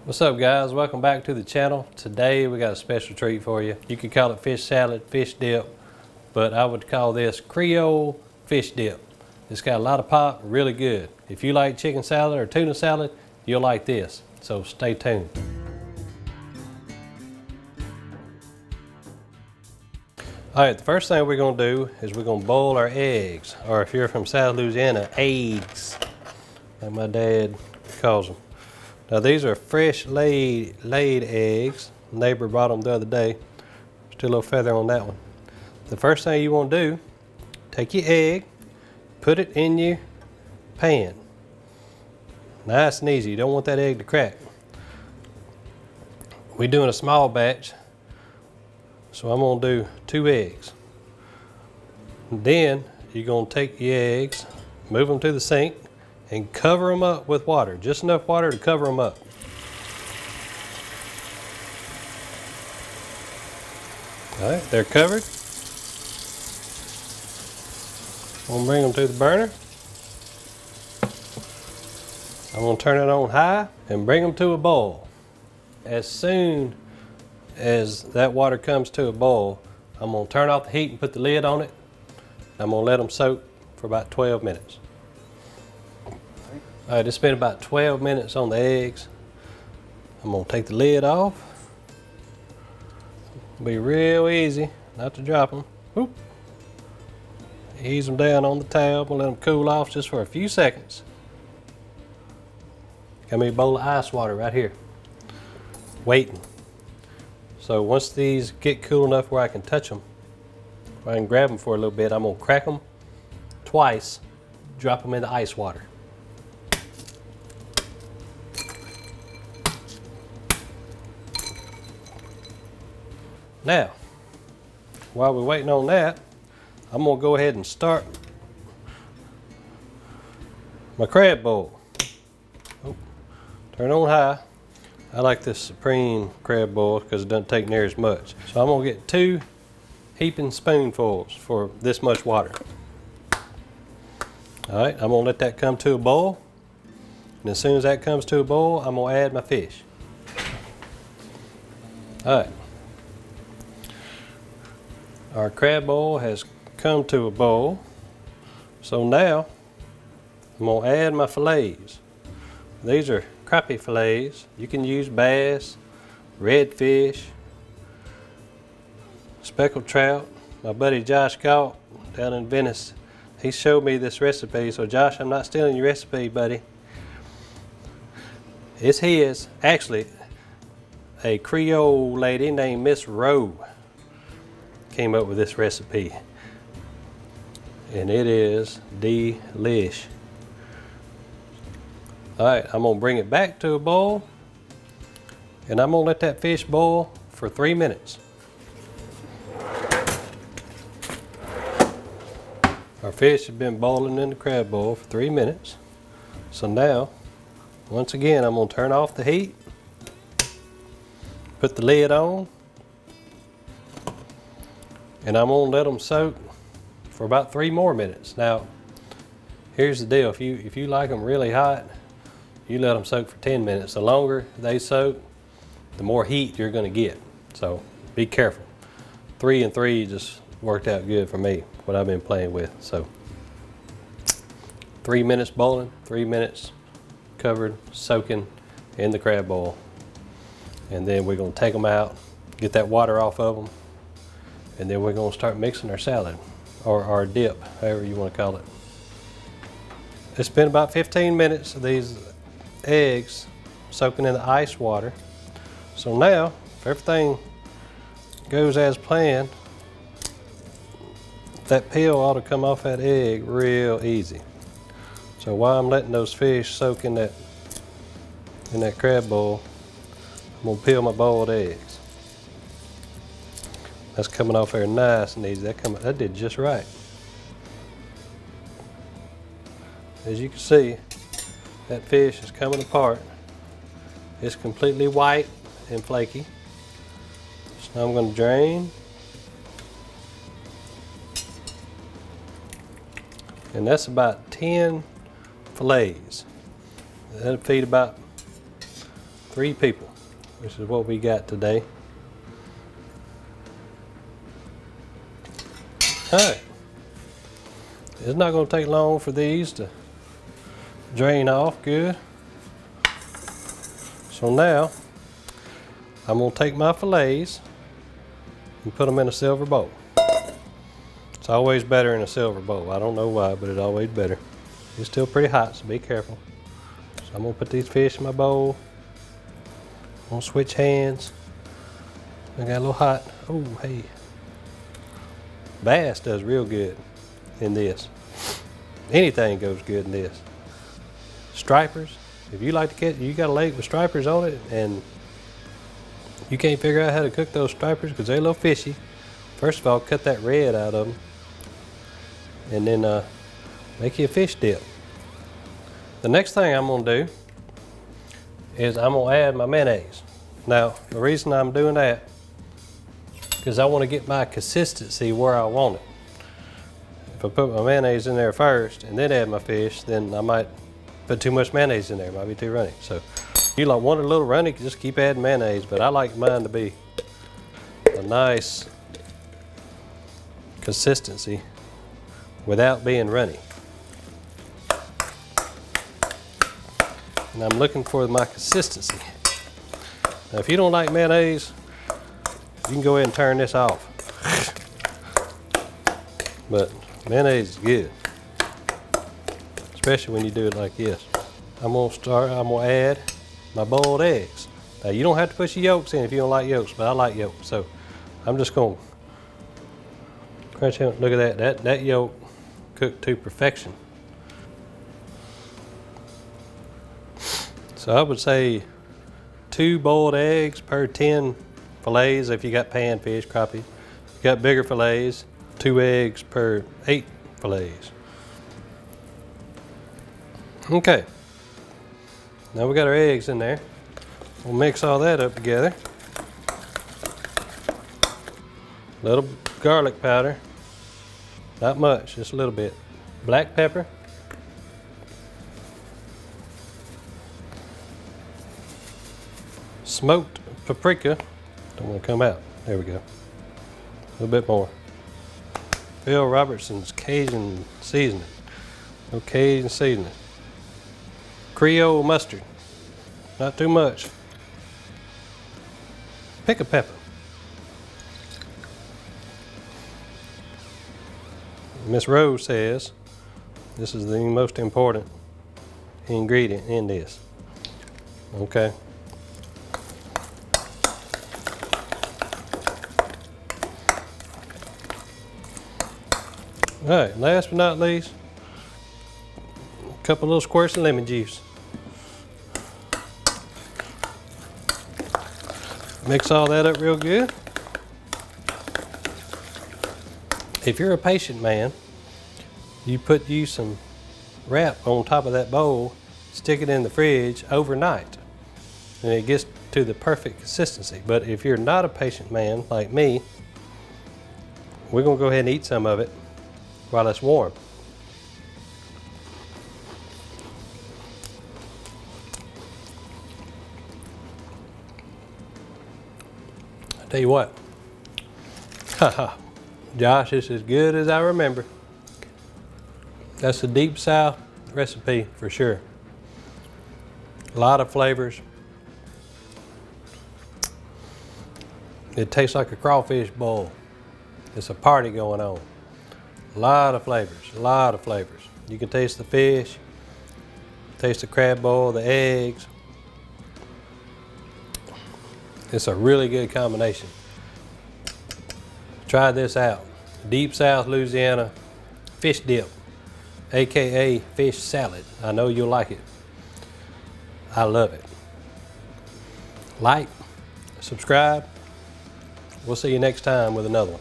What's up guys, welcome back to the channel. Today we got a special treat for you. You could call it fish salad, fish dip, but I would call this Creole Fish Dip. It's got a lot of pop, really good. If you like chicken salad or tuna salad, you'll like this, so stay tuned. Alright, the first thing we're going to do is we're going to boil our eggs, or if you're from South Louisiana, eggs, like my dad calls them. Now these are fresh laid eggs. Neighbor brought them the other day. Still a little feather on that one. The first thing you want to do, take your egg, put it in your pan. Nice and easy. You don't want that egg to crack. We're doing a small batch, so I'm going to do 2 eggs. Then you're going to take the eggs, move them to the sink, and cover them up with water. Just enough water to cover them up. All right, they're covered. I'm gonna bring them to the burner. I'm gonna turn it on high and bring them to a boil. As soon as that water comes to a boil, I'm gonna turn off the heat and put the lid on it. I'm gonna let them soak for about 12 minutes. All right, it's been about 12 minutes on the eggs. I'm gonna take the lid off. It'll be real easy not to drop them. Whoop. Ease them down on the tab and let them cool off just for a few seconds. Got me a bowl of ice water right here, waiting. So once these get cool enough where I can touch them, I can grab them for a little bit, I'm gonna crack them twice, drop them in the ice water. Now, while we're waiting on that, I'm gonna go ahead and start my crab boil. Oh, turn on high. I like this Supreme crab boil because it doesn't take near as much. So I'm gonna get 2 heaping spoonfuls for this much water. All right, I'm gonna let that come to a boil. And as soon as that comes to a boil, I'm gonna add my fish. All right. Our crab boil has come to a boil. So now I'm gonna add my fillets. These are crappie fillets. You can use bass, redfish, speckled trout. My buddy Josh Galt down in Venice, he showed me this recipe. So Josh, I'm not stealing your recipe, buddy. It's his. Actually, a Creole lady named Miss Rowe came up with this recipe, and it is delish. All right, I'm gonna bring it back to a boil, and I'm gonna let that fish boil for 3 minutes. Our fish has been boiling in the crab boil for 3 minutes. So now, once again, I'm gonna turn off the heat, put the lid on, and I'm gonna let them soak for about 3 more minutes. Now, here's the deal. If you like them really hot, you let them soak for 10 minutes. The longer they soak, the more heat you're gonna get. So be careful. 3 and 3 just worked out good for me, what I've been playing with. So 3 minutes boiling, 3 minutes covered, soaking in the crab boil. And then we're gonna take them out, get that water off of them, and then we're gonna start mixing our salad, or our dip, however you wanna call it. It's been about 15 minutes of these eggs soaking in the ice water. So now, if everything goes as planned, that peel ought to come off that egg real easy. So while I'm letting those fish soak in that crab boil, I'm gonna peel my boiled eggs. That's coming off there nice and easy. That did just right. As you can see, that fish is coming apart. It's completely white and flaky. So now I'm going to drain. And that's about 10 fillets. That'll feed about 3 people. This is what we got today. All right. It's not going to take long for these to drain off good. So now I'm going to take my fillets and put them in a silver bowl. It's always better in a silver bowl. I don't know why, but it's always better. It's still pretty hot, so be careful. So I'm going to put these fish in my bowl. I'm going to switch hands. I got a little hot. Oh, hey. Bass does real good in this. Anything goes good in this. Stripers, if you like to catch, you got a lake with stripers on it and you can't figure out how to cook those stripers because they're a little fishy. First of all, cut that red out of them and then make you a fish dip. The next thing I'm gonna do is I'm gonna add my mayonnaise. Now, the reason I'm doing that because I want to get my consistency where I want it. If I put my mayonnaise in there first and then add my fish, then I might put too much mayonnaise in there. It might be too runny. So if you like want it a little runny, just keep adding mayonnaise, but I like mine to be a nice consistency without being runny. And I'm looking for my consistency. Now if you don't like mayonnaise, you can go ahead and turn this off. But mayonnaise is good, especially when you do it like this. I'm gonna add my boiled eggs. Now you don't have to put your yolks in if you don't like yolks, but I like yolks. So I'm just gonna crunch out. Look at that, that yolk cooked to perfection. So I would say 2 boiled eggs per 10 fillets if you got panfish, crappie. If you got bigger fillets, 2 eggs per 8 fillets. Okay, now we got our eggs in there. We'll mix all that up together. Little garlic powder, not much, just a little bit. Black pepper. Smoked paprika. Don't want to come out. There we go. A little bit more. Phil Robertson's Cajun seasoning. No Cajun seasoning. Creole mustard. Not too much. Pick a pepper. Miss Rose says this is the most important ingredient in this. Okay. All right, last but not least, a couple little squirts of lemon juice. Mix all that up real good. If you're a patient man, you put some wrap on top of that bowl, stick it in the fridge overnight, and it gets to the perfect consistency. But if you're not a patient man like me, we're gonna go ahead and eat some of it while it's warm. I tell you what, Josh, it's as good as I remember. That's a deep South recipe for sure. A lot of flavors. It tastes like a crawfish bowl. It's a party going on. A lot of flavors, a lot of flavors. You can taste the fish, taste the crab bowl, the eggs. It's a really good combination. Try this out. Deep South Louisiana fish dip, AKA fish salad. I know you'll like it. I love it. Like, subscribe. We'll see you next time with another one.